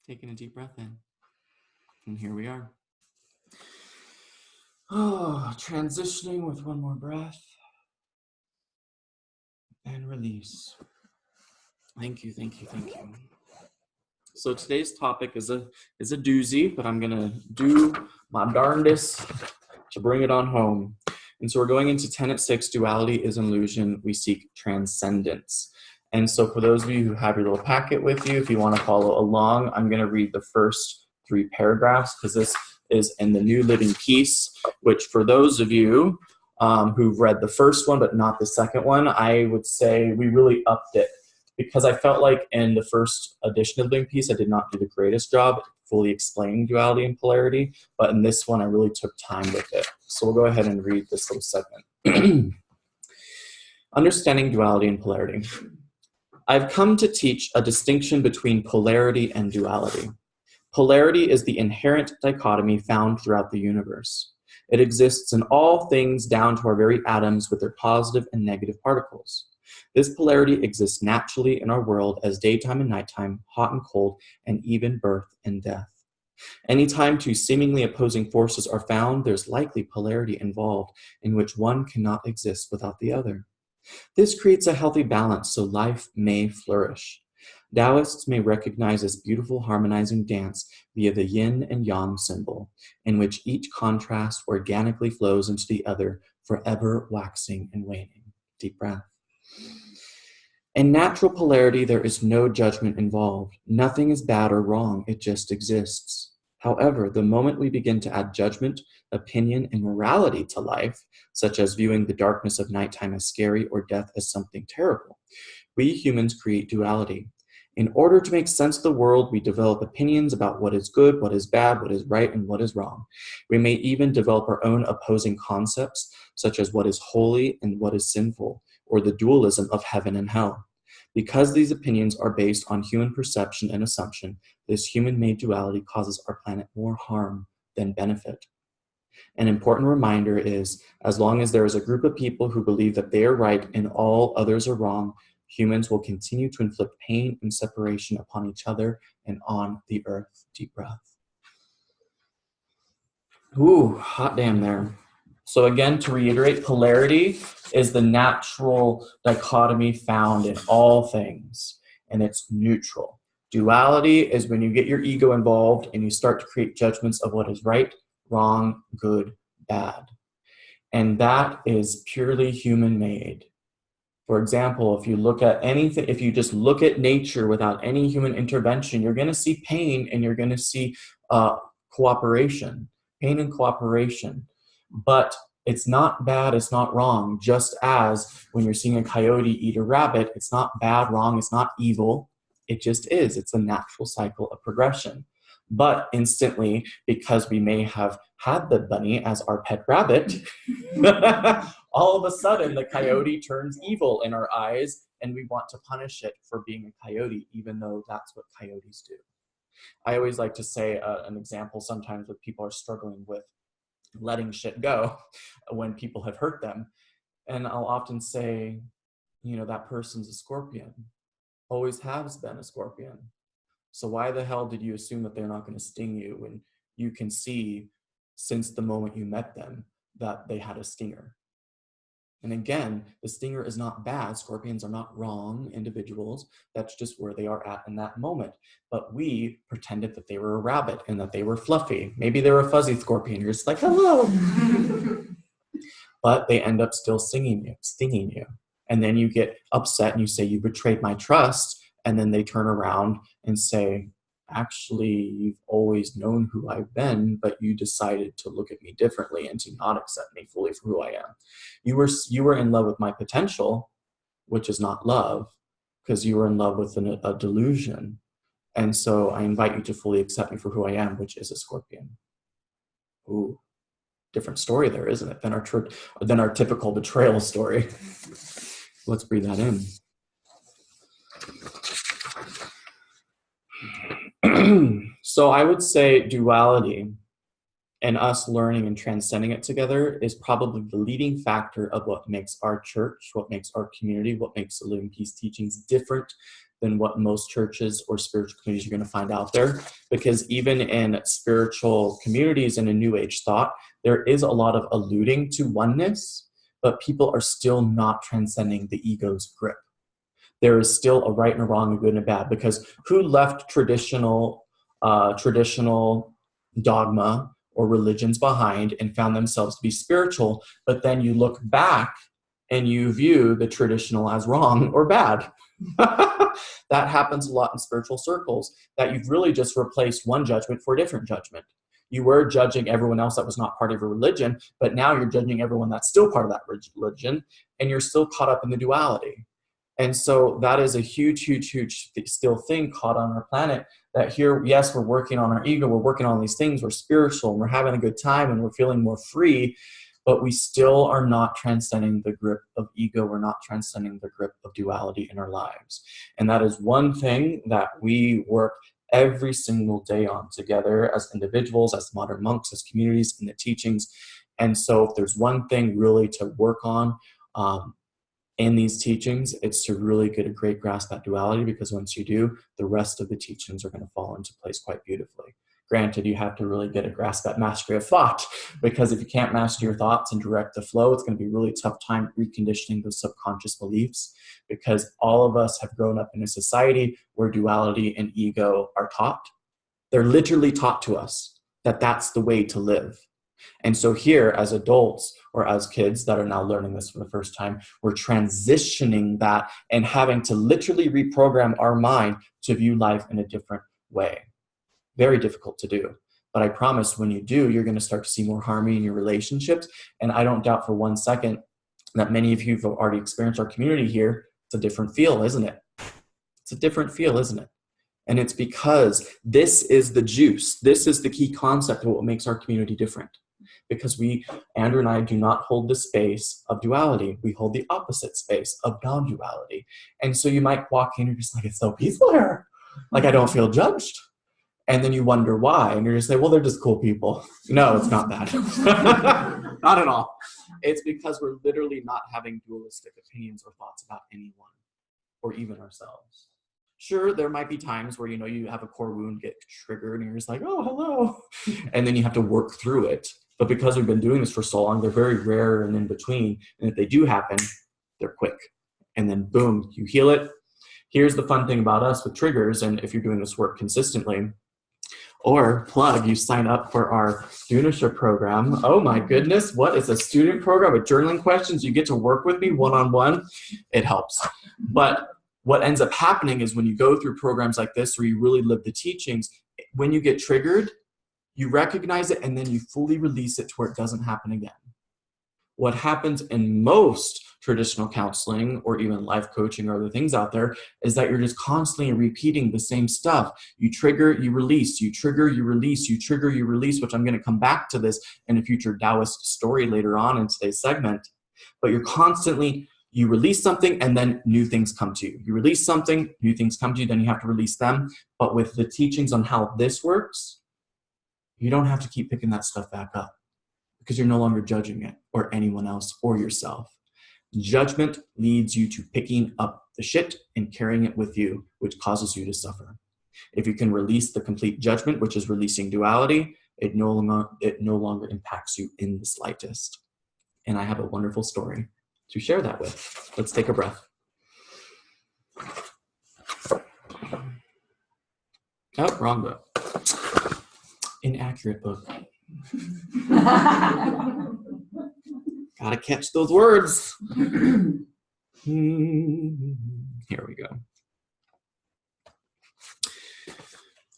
Taking a deep breath in. And here we are. Oh, transitioning with one more breath. And release. Thank you, thank you, thank you. So today's topic is a doozy, but I'm gonna do my darndest to bring it on home. And so we're going into Tenet 6, Duality is an Illusion, we seek transcendence. And so for those of you who have your little packet with you, if you want to follow along, I'm going to read the first 3 paragraphs because this is in the New Living Peace, which for those of you who've read the first one but not the second one, I would say we really upped it because I felt like in the first edition of Living Peace, I did not do the greatest job fully explaining duality and polarity, but in this one, I really took time with it. So we'll go ahead and read this little segment. Understanding duality and polarity. I've come to teach a distinction between polarity and duality. Polarity is the inherent dichotomy found throughout the universe. It exists in all things down to our very atoms with their positive and negative particles. This polarity exists naturally in our world as daytime and nighttime, hot and cold, and even birth and death. Anytime 2 seemingly opposing forces are found, there's likely polarity involved in which one cannot exist without the other. This creates a healthy balance so life may flourish. Taoists may recognize this beautiful harmonizing dance via the yin and yang symbol, in which each contrast organically flows into the other, forever waxing and waning. Deep breath. In natural polarity, there is no judgment involved. Nothing is bad or wrong, it just exists. However, the moment we begin to add judgment, opinion, and morality to life, such as viewing the darkness of nighttime as scary or death as something terrible, we humans create duality. In order to make sense of the world, we develop opinions about what is good, what is bad, what is right, and what is wrong. We may even develop our own opposing concepts, such as what is holy and what is sinful, or the dualism of heaven and hell. Because these opinions are based on human perception and assumption, this human-made duality causes our planet more harm than benefit. An important reminder is, as long as there is a group of people who believe that they are right and all others are wrong, humans will continue to inflict pain and separation upon each other and on the earth. Deep breath. Ooh, hot damn there. So again, to reiterate, polarity is the natural dichotomy found in all things, and it's neutral. Duality is when you get your ego involved and you start to create judgments of what is right, wrong, good, bad. And that is purely human-made. For example, if you look at anything, if you just look at nature without any human intervention, you're going to see pain and you're going to see cooperation, pain and cooperation. But it's not bad, it's not wrong. Just as when you're seeing a coyote eat a rabbit, it's not bad, wrong, it's not evil. It just is. It's a natural cycle of progression. But instantly, because we may have had the bunny as our pet rabbit, all of a sudden the coyote turns evil in our eyes and we want to punish it for being a coyote, even though that's what coyotes do. I always like to say an example sometimes when people are struggling with letting shit go when people have hurt them. And I'll often say, that person's a scorpion, always has been a scorpion. So why the hell did you assume that they're not going to sting you when you can see since the moment you met them that they had a stinger? And again, the stinger is not bad. Scorpions are not wrong individuals. That's just where they are at in that moment. But we pretended that they were a rabbit and that they were fluffy. Maybe they were a fuzzy scorpion. You're just like, hello. But they end up still stinging you. And then you get upset and you say, you betrayed my trust. And then they turn around and say, actually, you've always known who I've been, but you decided to look at me differently and to not accept me fully for who I am. You were in love with my potential, which is not love, because you were in love with a delusion. And so I invite you to fully accept me for who I am, which is a scorpion. Ooh, different story there, isn't it, than our typical betrayal story. Let's breathe that in. So I would say duality and us learning and transcending it together is probably the leading factor of what makes our church, what makes our community, what makes the Living Peace teachings different than what most churches or spiritual communities you're going to find out there. Because even in spiritual communities and in New Age thought, there is a lot of alluding to oneness, but people are still not transcending the ego's grip. There is still a right and a wrong, a good and a bad, because who left traditional dogma or religions behind and found themselves to be spiritual, but then you look back and you view the traditional as wrong or bad. That happens a lot in spiritual circles, that you've really just replaced one judgment for a different judgment. You were judging everyone else that was not part of your religion, but now you're judging everyone that's still part of that religion, and you're still caught up in the duality. And so that is a huge, huge, huge still thing caught on our planet, that here, yes, we're working on our ego, we're working on these things, we're spiritual, and we're having a good time, and we're feeling more free, but we still are not transcending the grip of ego. We're not transcending the grip of duality in our lives. And that is one thing that we work every single day on together as individuals, as modern monks, as communities, in the teachings. And so if there's one thing really to work on in these teachings, it's to really get a great grasp at duality, because once you do, the rest of the teachings are going to fall into place quite beautifully. Granted, you have to really get a grasp at mastery of thought, because if you can't master your thoughts and direct the flow, it's going to be a really tough time reconditioning those subconscious beliefs, because all of us have grown up in a society where duality and ego are taught. They're literally taught to us that that's the way to live. And so here, as adults or as kids that are now learning this for the first time, we're transitioning that and having to literally reprogram our mind to view life in a different way. Very difficult to do. But I promise when you do, you're going to start to see more harmony in your relationships. And I don't doubt for one second that many of you have already experienced our community here. It's a different feel, isn't it? It's a different feel, isn't it? And it's because this is the juice. This is the key concept of what makes our community different. Because Andrew and I, do not hold the space of duality. We hold the opposite space of non-duality. And so you might walk in and you're just like, it's so peaceful here. Like, I don't feel judged. And then you wonder why. And you're just like, well, they're just cool people. No, it's not that. Not at all. It's because we're literally not having dualistic opinions or thoughts about anyone or even ourselves. Sure, there might be times where, you have a core wound get triggered and you're just like, oh, hello. And then you have to work through it. But because we've been doing this for so long, they're very rare and in between. And if they do happen, they're quick. And then boom, you heal it. Here's the fun thing about us with triggers, and if you're doing this work consistently, or plug, you sign up for our Dunisha program. Oh my goodness, what is a student program with journaling questions? You get to work with me one-on-one. It helps. But what ends up happening is when you go through programs like this, where you really live the teachings, when you get triggered, you recognize it and then you fully release it to where it doesn't happen again. What happens in most traditional counseling or even life coaching or other things out there is that you're just constantly repeating the same stuff. You trigger, you release, you trigger, you release, you trigger, you release, which I'm going to come back to this in a future Taoist story later on in today's segment. But you're constantly, you release something and then new things come to you. You release something, new things come to you, then you have to release them. But with the teachings on how this works, you don't have to keep picking that stuff back up, because you're no longer judging it or anyone else or yourself. Judgment leads you to picking up the shit and carrying it with you, which causes you to suffer. If you can release the complete judgment, which is releasing duality, it no longer impacts you in the slightest. And I have a wonderful story to share that with. Let's take a breath. Oh, wrong book. Inaccurate book. Gotta catch those words. Here we go.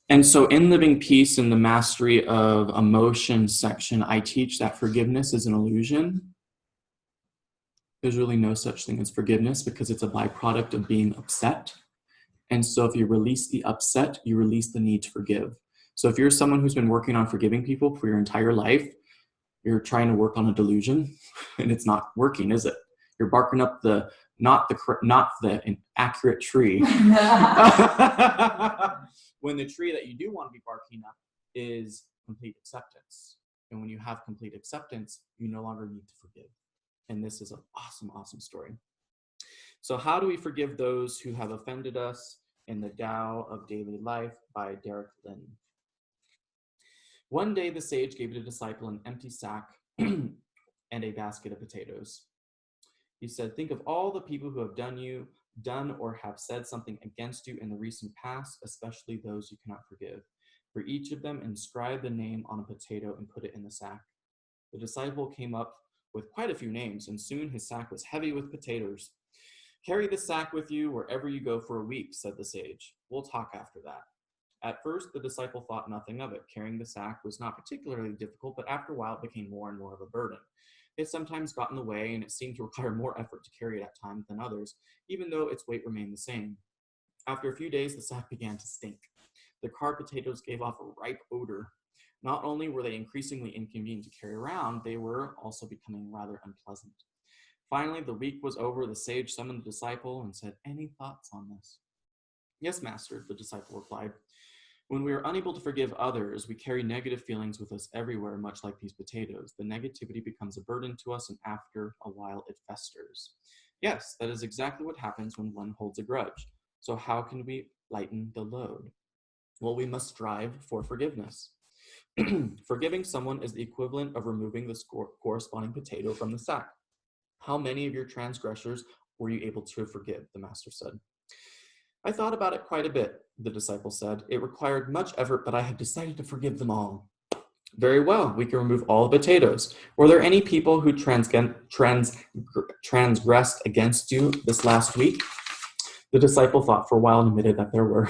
And so in Living Peace, in the Mastery of Emotion section, I teach that forgiveness is an illusion. There's really no such thing as forgiveness, because it's a byproduct of being upset. And so if you release the upset, you release the need to forgive. So if you're someone who's been working on forgiving people for your entire life, you're trying to work on a delusion, and it's not working, is it? You're barking up not the inaccurate tree. When the tree that you do want to be barking up is complete acceptance. And when you have complete acceptance, you no longer need to forgive. And this is an awesome, awesome story. So how do we forgive those who have offended us in the Tao of Daily Life by Derek Lin. One day the sage gave the disciple an empty sack and a basket of potatoes. He said, think of all the people who have done or have said something against you in the recent past, especially those you cannot forgive. For each of them, inscribe the name on a potato and put it in the sack. The disciple came up with quite a few names, and soon his sack was heavy with potatoes. Carry the sack with you wherever you go for a week, said the sage. We'll talk after that. At first, the disciple thought nothing of it. Carrying the sack was not particularly difficult, but after a while it became more and more of a burden. It sometimes got in the way, and it seemed to require more effort to carry it at times than others, even though its weight remained the same. After a few days, the sack began to stink. The carved potatoes gave off a ripe odor. Not only were they increasingly inconvenient to carry around, they were also becoming rather unpleasant. Finally, the week was over. The sage summoned the disciple and said, "Any thoughts on this?" "Yes, master," the disciple replied. "When we are unable to forgive others, we carry negative feelings with us everywhere, much like these potatoes. The negativity becomes a burden to us, and after a while it festers." "Yes, that is exactly what happens when one holds a grudge. So how can we lighten the load?" "Well, we must strive for forgiveness." Forgiving someone is the equivalent of removing the corresponding potato from the sack. "How many of your transgressors were you able to forgive?" the master said. "I thought about it quite a bit," the disciple said. "It required much effort, but I have decided to forgive them all." "Very well, we can remove all the potatoes. Were there any people who transgressed against you this last week?" The disciple thought for a while and admitted that there were.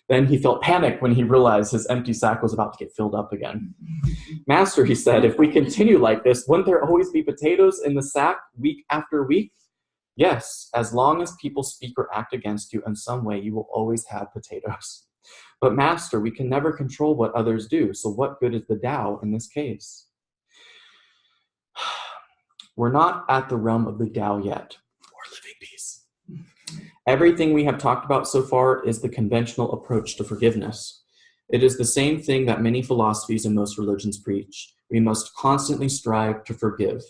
Then he felt panic when he realized his empty sack was about to get filled up again. "Master," he said, "if we continue like this, wouldn't there always be potatoes in the sack week after week?" "Yes, as long as people speak or act against you in some way, you will always have potatoes." "But master, we can never control what others do, so what good is the Tao in this case?" "We're not at the realm of the Tao yet. We're living peace. Everything we have talked about so far is the conventional approach to forgiveness. It is the same thing that many philosophies and most religions preach. We must constantly strive to forgive,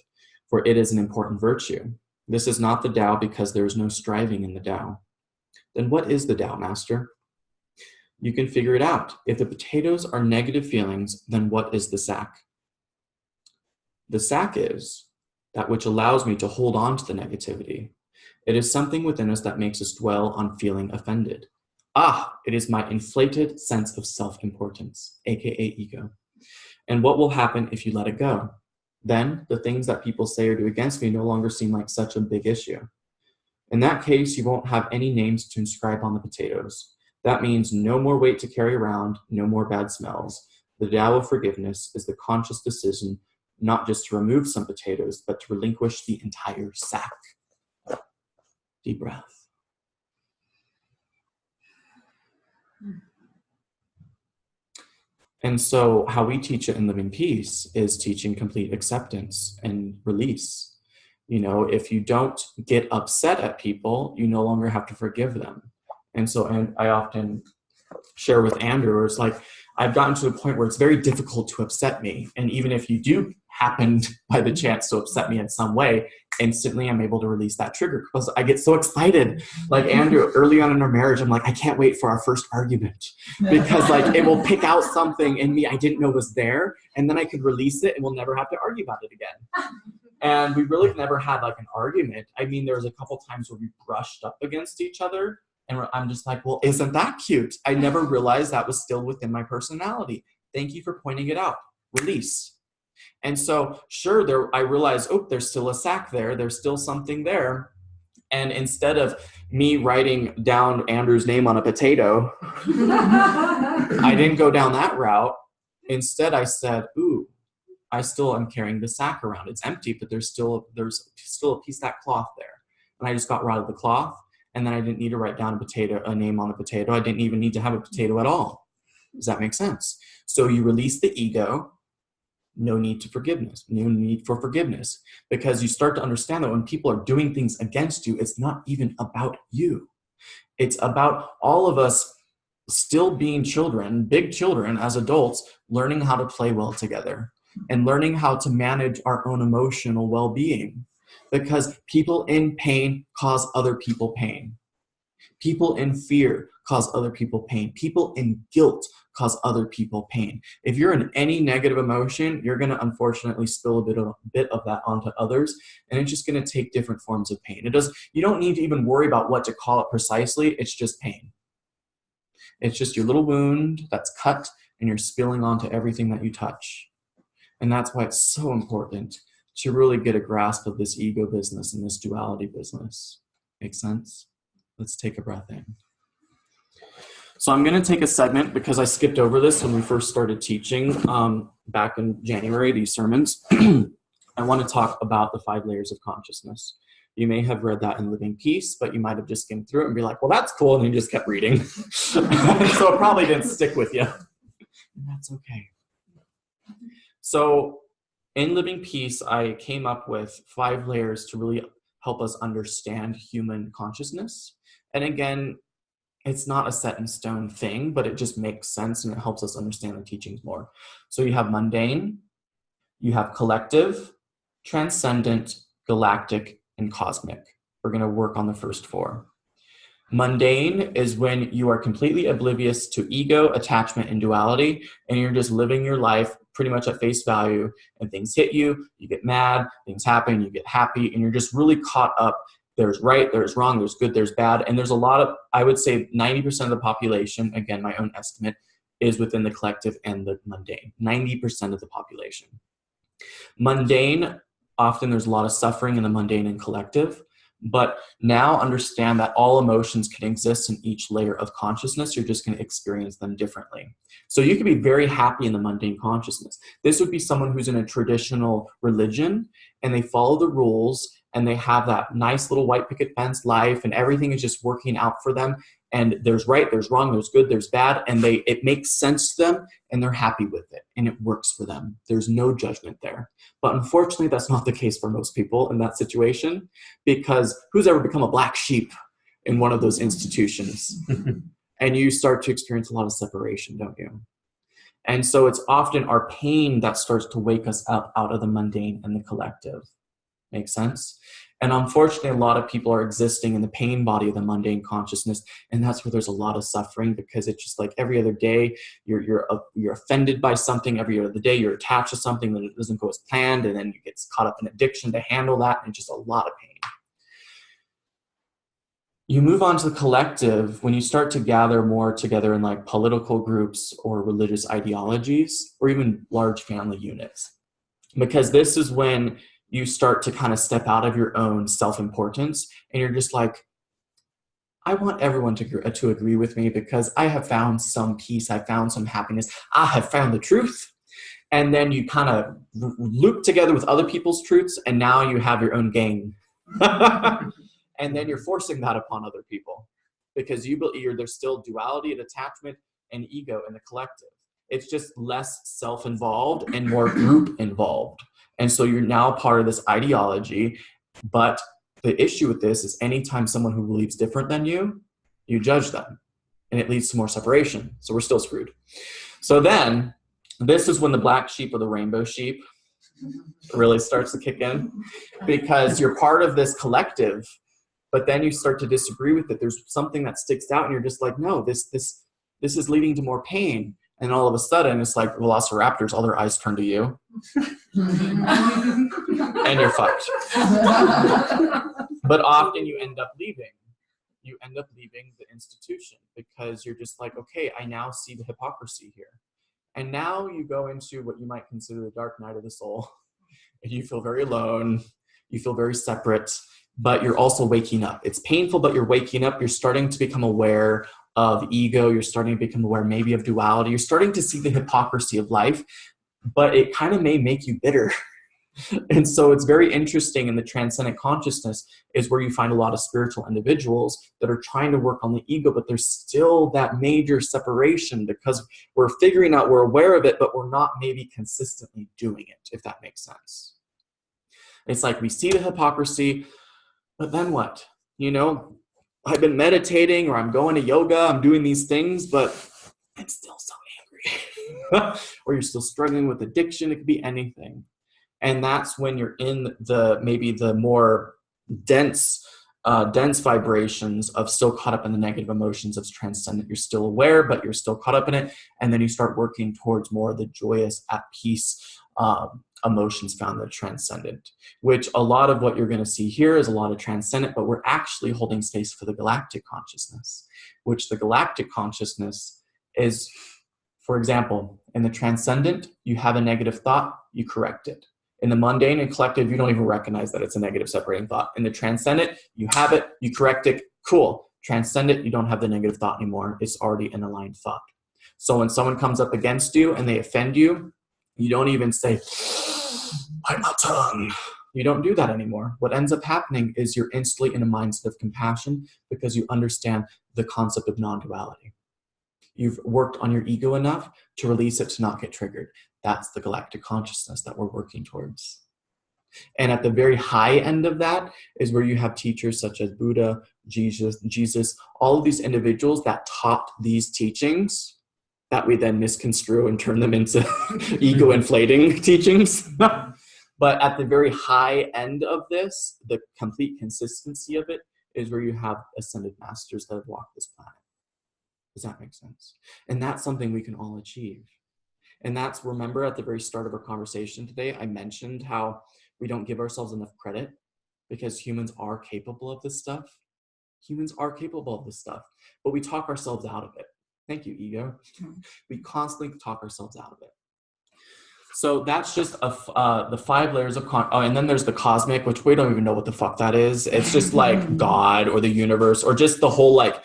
for it is an important virtue. This is not the Tao because there is no striving in the Tao." "Then what is the Tao, master?" "You can figure it out. If the potatoes are negative feelings, then what is the sack?" "The sack is that which allows me to hold on to the negativity. It is something within us that makes us dwell on feeling offended. It is my inflated sense of self-importance, aka ego. And what will happen if you let it go? Then the things that people say or do against me no longer seem like such a big issue. In that case, you won't have any names to inscribe on the potatoes. That means no more weight to carry around, no more bad smells. The Tao of forgiveness is the conscious decision not just to remove some potatoes, but to relinquish the entire sack." Deep breath. And so how we teach it in Living Peace is teaching complete acceptance and release. You know, if you don't get upset at people, you no longer have to forgive them. And I often share with Andrew, it's like, I've gotten to a point where it's very difficult to upset me. And even if you do happen by the chance to upset me in some way, instantly I'm able to release that trigger because I get so excited. Like Andrew, early on in our marriage, I'm like, I can't wait for our first argument because like it will pick out something in me I didn't know was there. And then I could release it and we'll never have to argue about it again. And we really never had like an argument. I mean, there was a couple times where we brushed up against each other. And I'm just like, well, isn't that cute? I never realized that was still within my personality. Thank you for pointing it out. Release. And so, sure, I realized, there's still a sack there. There's still something there. And instead of me writing down Andrew's name on a potato, I didn't go down that route. Instead, I said, I still am carrying the sack around. It's empty, but there's still a piece of that cloth there. And I just got rid of the cloth. And then I didn't need to write down a name on a potato. I didn't even need to have a potato at all. Does that make sense? So you release the ego, no need for forgiveness, because you start to understand that when people are doing things against you, it's not even about you. It's about all of us still being children, big children as adults, learning how to play well together. and learning how to manage our own emotional well-being, because people in pain cause other people pain. People in fear cause other people pain. People in guilt cause other people pain. If you're in any negative emotion, you're going to unfortunately spill a bit of that onto others, and it's just going to take different forms of pain. You don't need to even worry about what to call it precisely. It's just pain. It's just your little wound that's cut, and you're spilling onto everything that you touch. And that's why it's so important to really get a grasp of this ego business and this duality business. Make sense? Let's take a breath in. So I'm going to take a segment because I skipped over this when we first started teaching back in January, these sermons. I want to talk about the 5 layers of consciousness. You may have read that in Living Peace, but you might have just skimmed through it and be like, well, that's cool, and you just kept reading. So it probably didn't stick with you. And that's okay. So in Living Peace, I came up with 5 layers to really help us understand human consciousness. And again, it's not a set in stone thing, but it just makes sense and it helps us understand the teachings more. So you have mundane, you have collective, transcendent, galactic, and cosmic. We're going to work on the first 4. Mundane is when you are completely oblivious to ego, attachment, and duality, and you're just living your life pretty much at face value, and things hit you, you get mad, things happen, you get happy, and you're just really caught up. There's right, there's wrong, there's good, there's bad, and there's a lot of, I would say 90% of the population, again, my own estimate, is within the collective and the mundane. 90% of the population. Mundane, often there's a lot of suffering in the mundane and collective. But now understand that all emotions can exist in each layer of consciousness. You're just going to experience them differently. So you can be very happy in the mundane consciousness. This would be someone who's in a traditional religion and they follow the rules and they have that nice little white picket fence life and everything is just working out for them. And there's right, there's wrong, there's good, there's bad. And it makes sense to them and they're happy with it and it works for them. There's no judgment there. But unfortunately, that's not the case for most people in that situation, because who's ever become a black sheep in one of those institutions? And you start to experience a lot of separation, don't you? And so it's often our pain that starts to wake us up out of the mundane and the collective. Make sense? And unfortunately, a lot of people are existing in the pain body of the mundane consciousness, and that's where there's a lot of suffering, because it's just like every other day you're offended by something. Every other day you're attached to something that it doesn't go as planned, and then you get caught up in addiction to handle that, and just a lot of pain. You move on to the collective when you start to gather more together in like political groups or religious ideologies or even large family units, because this is when you start to kind of step out of your own self-importance and you're just like, I want everyone to agree with me because I have found some peace, I found some happiness, I have found the truth. And then you kind of loop together with other people's truths and now you have your own gang. And then you're forcing that upon other people because there's still duality and attachment and ego in the collective. It's just less self-involved and more group involved. And so you're now part of this ideology, but the issue with this is anytime someone who believes different than you judge them, and it leads to more separation. So we're still screwed. So then, this is when the black sheep or the rainbow sheep really starts to kick in, because you're part of this collective, but then you start to disagree with it. There's something that sticks out, and you're just like, no, this is leading to more pain. And all of a sudden, it's like velociraptors, all their eyes turn to you. And you're fucked. But often you end up leaving. You end up leaving the institution because you're just like, okay, I now see the hypocrisy here. And now you go into what you might consider the dark night of the soul. And you feel very alone. You feel very separate. But you're also waking up. It's painful, but you're waking up. You're starting to become aware of ego. You're starting to become aware maybe of duality. You're starting to see the hypocrisy of life, but it kind of may make you bitter. And so it's very interesting in the transcendent consciousness is where you find a lot of spiritual individuals that are trying to work on the ego, but there's still that major separation because we're figuring out, we're aware of it, but we're not maybe consistently doing it, if that makes sense. It's like we see the hypocrisy, but then what? You know, I've been meditating or I'm going to yoga, I'm doing these things, but I'm still so angry. Or you're still struggling with addiction. It could be anything. And that's when you're in maybe the more dense vibrations of still caught up in the negative emotions of transcendent. You're still aware, but you're still caught up in it. And then you start working towards more of the joyous, at peace emotions found in the transcendent, which a lot of what you're going to see here is a lot of transcendent, but we're actually holding space for the galactic consciousness, which the galactic consciousness is, for example, in the transcendent, you have a negative thought, you correct it. In the mundane and collective, you don't even recognize that it's a negative separating thought. In the transcendent, you have it, you correct it, cool. Transcendent, you don't have the negative thought anymore. It's already an aligned thought. So when someone comes up against you and they offend you, you don't even say, bite my tongue. You don't do that anymore. What ends up happening is you're instantly in a mindset of compassion because you understand the concept of non-duality. You've worked on your ego enough to release it to not get triggered. That's the galactic consciousness that we're working towards. And at the very high end of that is where you have teachers such as Buddha, Jesus, all of these individuals that taught these teachings that we then misconstrue and turn them into ego-inflating teachings. But at the very high end of this, the complete consistency of it is where you have ascended masters that have walked this planet. Does that make sense? And that's something we can all achieve. And that's, remember at the very start of our conversation today, I mentioned how we don't give ourselves enough credit because humans are capable of this stuff. Humans are capable of this stuff, but we talk ourselves out of it. Thank you, ego. We constantly talk ourselves out of it. So that's just the 5 layers of and then there's the cosmic, which we don't even know what the fuck that is. It's just like God or the universe or just the whole like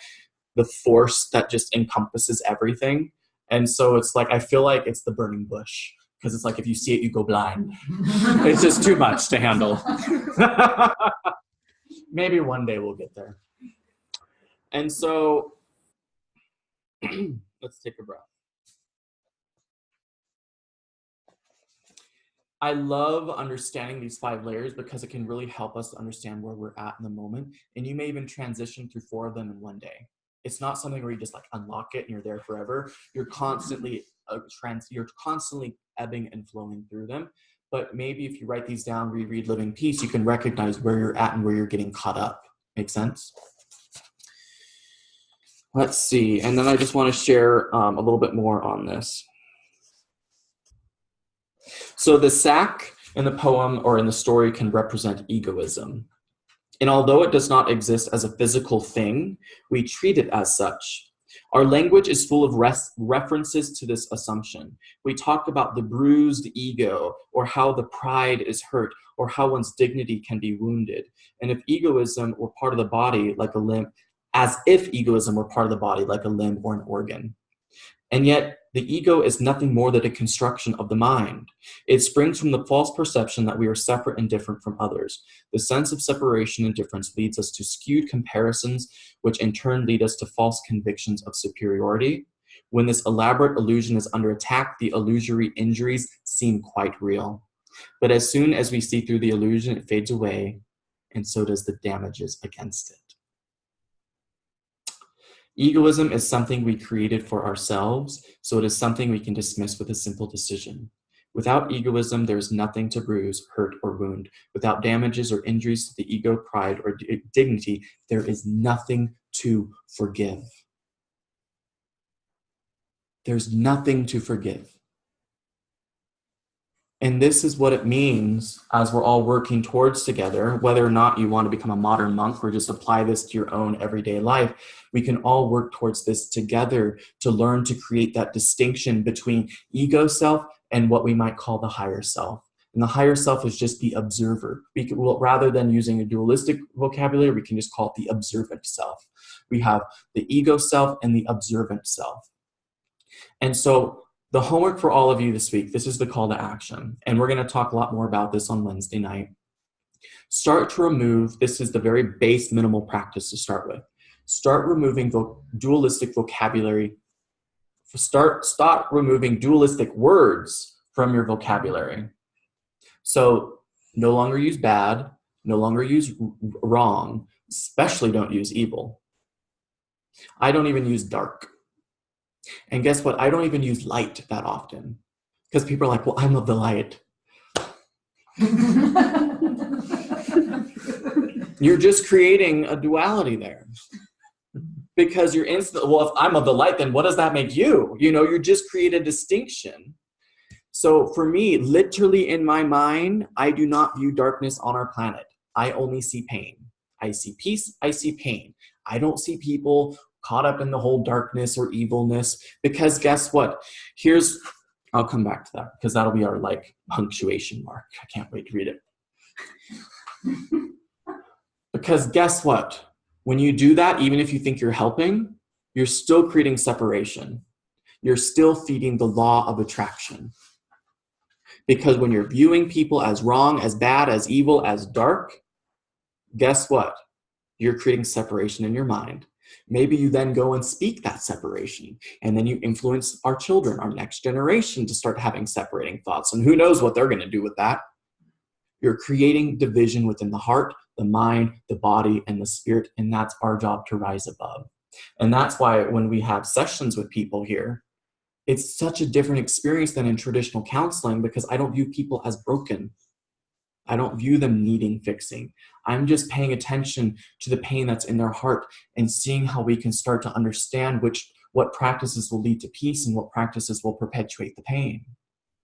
the force that just encompasses everything. And so it's like I feel like it's the burning bush because it's like if you see it, you go blind. It's just too much to handle. Maybe one day we'll get there. And so let's take a breath. I love understanding these 5 layers because it can really help us to understand where we're at in the moment. And you may even transition through 4 of them in one day. It's not something where you just like unlock it and you're there forever. You're constantly ebbing and flowing through them. But maybe if you write these down, reread Living Peace, you can recognize where you're at and where you're getting caught up. Make sense? Let's see. And then I just want to share a little bit more on this. So the sack in the poem or in the story can represent egoism. And although it does not exist as a physical thing, we treat it as such. Our language is full of references to this assumption. We talk about the bruised ego, or how the pride is hurt, or how one's dignity can be wounded. And if egoism were part of the body like a limb, as if egoism were part of the body like a limb or an organ. And yet, the ego is nothing more than a construction of the mind. It springs from the false perception that we are separate and different from others. The sense of separation and difference leads us to skewed comparisons, which in turn lead us to false convictions of superiority. When this elaborate illusion is under attack, the illusory injuries seem quite real. But as soon as we see through the illusion, it fades away, and so does the damages against it. Egoism is something we created for ourselves, so it is something we can dismiss with a simple decision. Without egoism, there is nothing to bruise, hurt, or wound. Without damages or injuries to the ego, pride, or dignity, there is nothing to forgive. There's nothing to forgive. And this is what it means as we're all working towards together, whether or not you want to become a modern monk or just apply this to your own everyday life. We can all work towards this together to learn to create that distinction between ego self and what we might call the higher self. And the higher self is just the observer. Rather than using a dualistic vocabulary, we can just call it the observant self. We have the ego self and the observant self. And so the homework for all of you this week, this is the call to action. And we're going to talk a lot more about this on Wednesday night. Start to remove, this is the very base minimal practice to start with. Start removing dualistic vocabulary. Stop removing dualistic words from your vocabulary. So no longer use bad, no longer use wrong, especially don't use evil. I don't even use dark. And guess what? I don't even use light that often because people are like, well, I'm of the light. You're just creating a duality there. Because you're instant, well, if I'm of the light, then what does that make you? You know, you just create a distinction. So for me, literally in my mind, I do not view darkness on our planet. I only see pain. I see peace, I see pain. I don't see people caught up in the whole darkness or evilness, because guess what? I'll come back to that because that'll be our like punctuation mark. I can't wait to read it. Because guess what? When you do that, even if you think you're helping, you're still creating separation. You're still feeding the law of attraction. Because when you're viewing people as wrong, as bad, as evil, as dark, guess what? You're creating separation in your mind. Maybe you then go and speak that separation, and then you influence our children, our next generation, to start having separating thoughts. And who knows what they're going to do with that? You're creating division within the heart, the mind, the body, and the spirit, and that's our job to rise above. And that's why when we have sessions with people here, it's such a different experience than in traditional counseling, because I don't view people as broken. I don't view them needing fixing. I'm just paying attention to the pain that's in their heart and seeing how we can start to understand what practices will lead to peace and what practices will perpetuate the pain.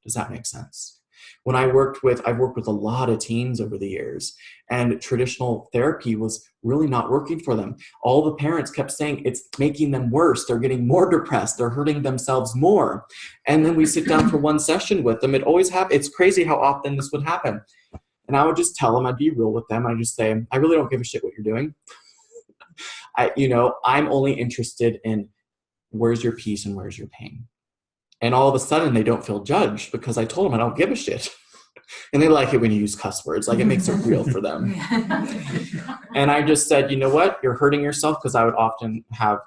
Does that make sense? When I've worked with a lot of teens over the years, and traditional therapy was really not working for them. All the parents kept saying it's making them worse. They're getting more depressed. They're hurting themselves more. And then we sit down for one session with them. It's crazy how often this would happen. And I would just tell them, I'd be real with them. I just say, I really don't give a shit what you're doing. I'm only interested in where's your peace and where's your pain. And all of a sudden they don't feel judged because I told them I don't give a shit. And they like it when you use cuss words. Like, it makes it real for them. And I just said, you know what? You're hurting yourself, because I would often have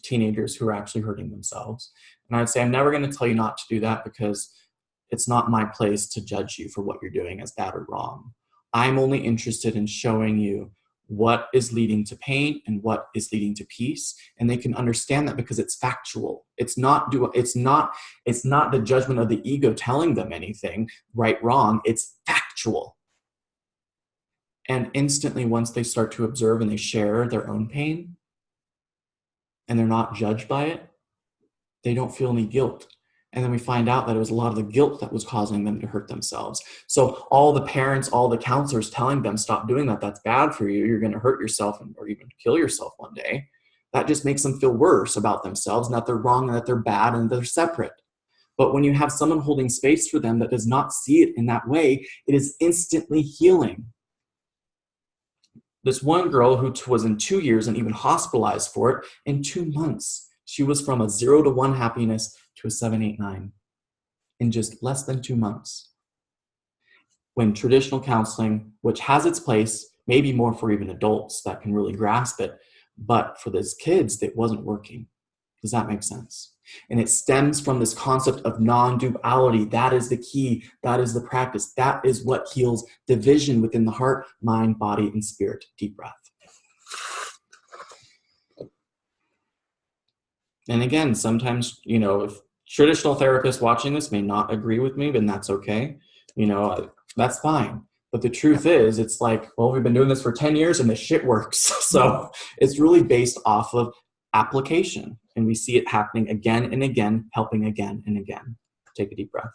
teenagers who are actually hurting themselves. And I'd say, I'm never going to tell you not to do that, because it's not my place to judge you for what you're doing as bad or wrong. I'm only interested in showing you what is leading to pain and what is leading to peace, and they can understand that because it's factual. It's not the judgment of the ego telling them anything, right, wrong. It's factual. And instantly, once they start to observe and they share their own pain and they're not judged by it, they don't feel any guilt. And then we find out that it was a lot of the guilt that was causing them to hurt themselves. So all the parents, all the counselors telling them, stop doing that, that's bad for you, you're going to hurt yourself or even kill yourself one day, that just makes them feel worse about themselves, and that they're wrong and that they're bad and they're separate. But when you have someone holding space for them that does not see it in that way, it is instantly healing. This one girl who was in 2 years and even hospitalized for it, in 2 months, she was from a 0 to 1 happiness to a 7, 8, 9 in just less than 2 months. When traditional counseling, which has its place, maybe more for even adults that can really grasp it, but for those kids, it wasn't working. Does that make sense? And it stems from this concept of non-duality. That is the key. That is the practice. That is what heals division within the heart, mind, body, and spirit. Deep breath. And again, sometimes, if traditional therapists watching this may not agree with me, then that's okay. That's fine. But the truth is, it's like, well, we've been doing this for 10 years and this shit works. So it's really based off of application. And we see it happening again and again, helping again and again. Take a deep breath.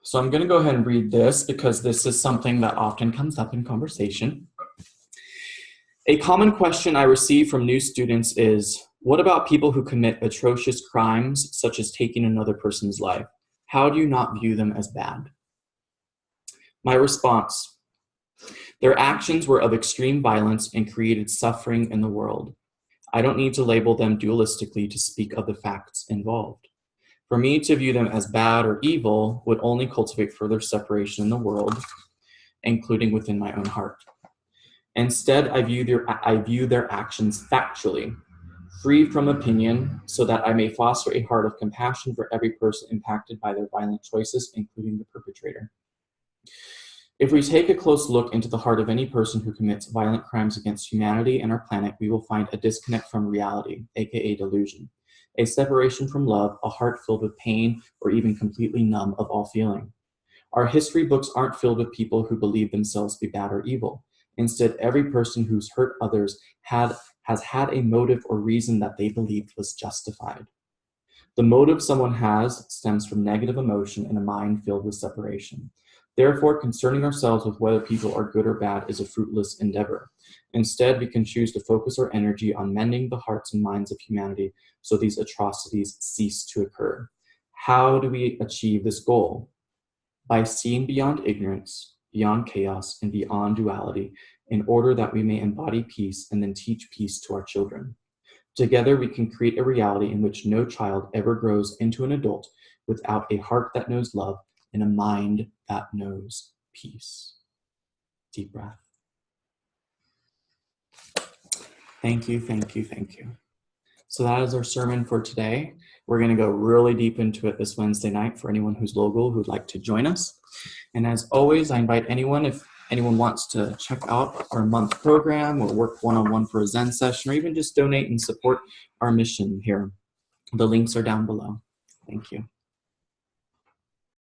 So I'm going to go ahead and read this because this is something that often comes up in conversation. A common question I receive from new students is, what about people who commit atrocious crimes, such as taking another person's life? How do you not view them as bad? My response: their actions were of extreme violence and created suffering in the world. I don't need to label them dualistically to speak of the facts involved. For me to view them as bad or evil would only cultivate further separation in the world, including within my own heart. Instead, I view their actions factually, free from opinion, so that I may foster a heart of compassion for every person impacted by their violent choices, including the perpetrator. If we take a close look into the heart of any person who commits violent crimes against humanity and our planet, we will find a disconnect from reality, aka delusion, a separation from love, a heart filled with pain, or even completely numb of all feeling. Our history books aren't filled with people who believe themselves to be bad or evil. Instead, every person who's hurt others has had a motive or reason that they believed was justified. The motive someone has stems from negative emotion and a mind filled with separation. Therefore, concerning ourselves with whether people are good or bad is a fruitless endeavor. Instead, we can choose to focus our energy on mending the hearts and minds of humanity so these atrocities cease to occur. How do we achieve this goal? By seeing beyond ignorance, beyond chaos, and beyond duality, in order that we may embody peace and then teach peace to our children. Together, we can create a reality in which no child ever grows into an adult without a heart that knows love and a mind that knows peace. Deep breath. Thank you, thank you, thank you. So that is our sermon for today. We're going to go really deep into it this Wednesday night for anyone who's local who'd like to join us. And as always, I invite anyone, if anyone wants to check out our month program or work one-on-one for a Zen session, or even just donate and support our mission here. The links are down below. Thank you.